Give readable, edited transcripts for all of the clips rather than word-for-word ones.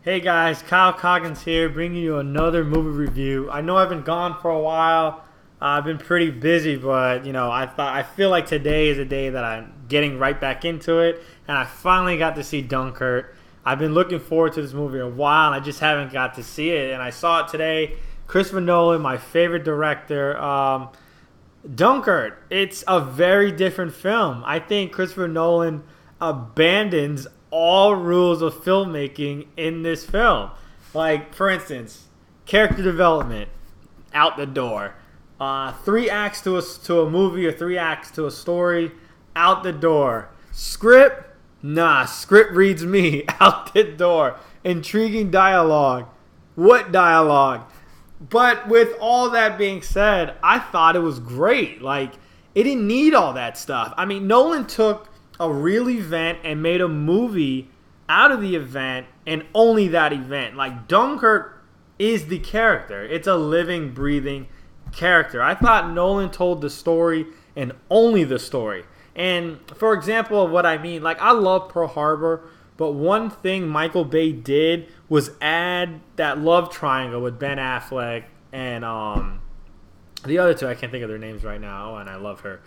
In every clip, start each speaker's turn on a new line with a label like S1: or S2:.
S1: Hey guys, Kyle Coggins here, bringing you another movie review. I know I've been gone for a while. I've been pretty busy, but I feel like today is a day that I'm getting right back into it, and I finally got to see Dunkirk. I've been looking forward to this movie a while, and I just haven't got to see it, and I saw it today. Christopher Nolan, my favorite director. Dunkirk, it's a very different film. I think Christopher Nolan abandons all rules of filmmaking in this film. Like, for instance, character development, out the door. 3 acts to a movie or 3 acts to a story, out the door. Script, nah, script reads me, out the door. Intriguing dialogue, what dialogue? But with all that being said, I thought it was great. Like, it didn't need all that stuff. I mean, Nolan took a real event and made a movie out of the event and only that event. Like, Dunkirk is the character. It's a living, breathing character. I thought Nolan told the story and only the story. And for example of what I mean, like, I love Pearl Harbor, but one thing Michael Bay did was add that love triangle with Ben Affleck and the other two. I can't think of their names right now, and I love her.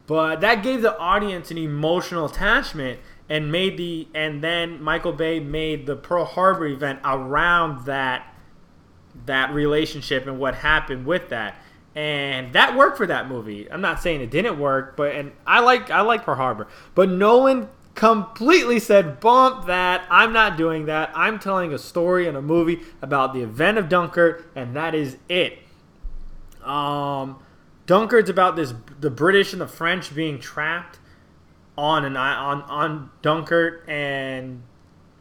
S1: But that gave the audience an emotional attachment and then Michael Bay made the Pearl Harbor event around that relationship and what happened with that. And that worked for that movie. I'm not saying it didn't work, and I like Pearl Harbor. But Nolan completely said, bump that. I'm not doing that. I'm telling a story and a movie about the event of Dunkirk, and that is it. Dunkirk's about the British and the French being trapped on Dunkirk, and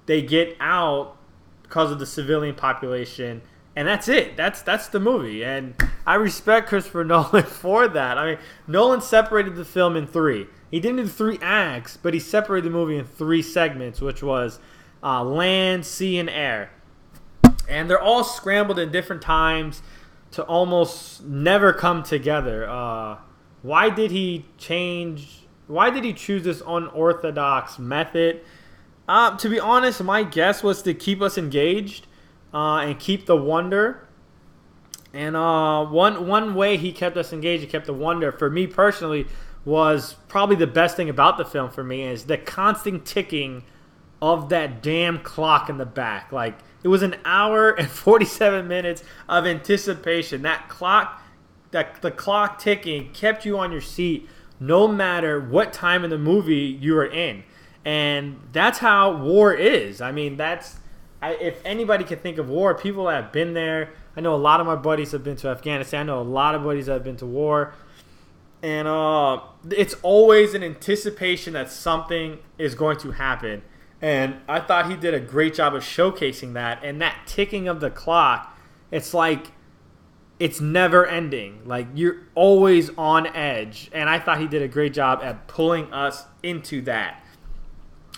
S1: they get out because of the civilian population, and that's it. That's the movie, and I respect Christopher Nolan for that. I mean, Nolan separated the film in 3. He didn't do 3 acts, but he separated the movie in 3 segments, which was land, sea, and air, and they're all scrambled in different times to almost never come together. Why did he choose this unorthodox method? To be honest, my guess was to keep us engaged and keep the wonder. And one way he kept us engaged and kept the wonder, for me personally, was probably the best thing about the film for me, is the constant ticking of that damn clock in the back. Like, it was an hour and 47 minutes of anticipation. That clock, the clock ticking kept you on your seat no matter what time in the movie you were in. And that's how war is. I mean, if anybody can think of war, people that have been there. I know a lot of my buddies have been to Afghanistan. I know a lot of buddies that have been to war. And it's always an anticipation that something is going to happen. And I thought he did a great job of showcasing that. And that ticking of the clock, it's like it's never ending. Like, you're always on edge. And I thought he did a great job at pulling us into that.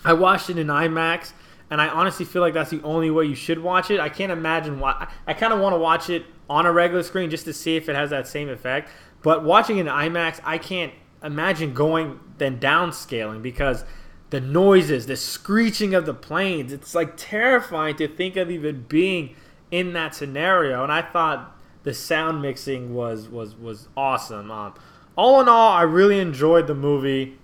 S1: I watched it in IMAX, and I honestly feel like that's the only way you should watch it. I can't imagine why. I kind of want to watch it on a regular screen just to see if it has that same effect. But watching it in IMAX, I can't imagine going then downscaling, because the noises, the screeching of the planes, it's like terrifying to think of even being in that scenario. And I thought the sound mixing was awesome. All in all, I really enjoyed the movie.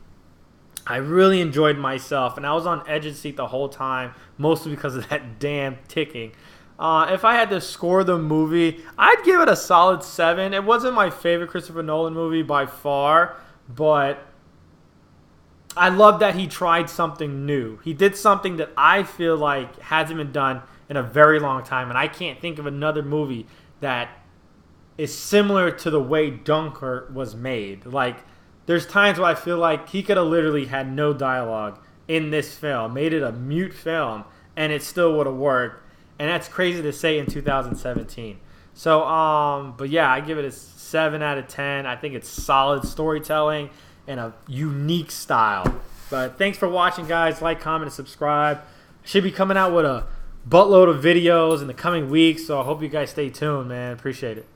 S1: I really enjoyed myself, and I was on edge of the seat the whole time, mostly because of that damn ticking. If I had to score the movie, I'd give it a solid 7. It wasn't my favorite Christopher Nolan movie by far, but I love that he tried something new. He did something that I feel like hasn't been done in a very long time, and I can't think of another movie that is similar to the way Dunkirk was made. Like, there's times where I feel like he could have literally had no dialogue in this film, made it a mute film, and it still would have worked. And that's crazy to say in 2017. So, but yeah, I give it a 7 out of 10. I think it's solid storytelling and a unique style. But thanks for watching, guys. Like, comment, and subscribe. I should be coming out with a buttload of videos in the coming weeks, so I hope you guys stay tuned, man. Appreciate it.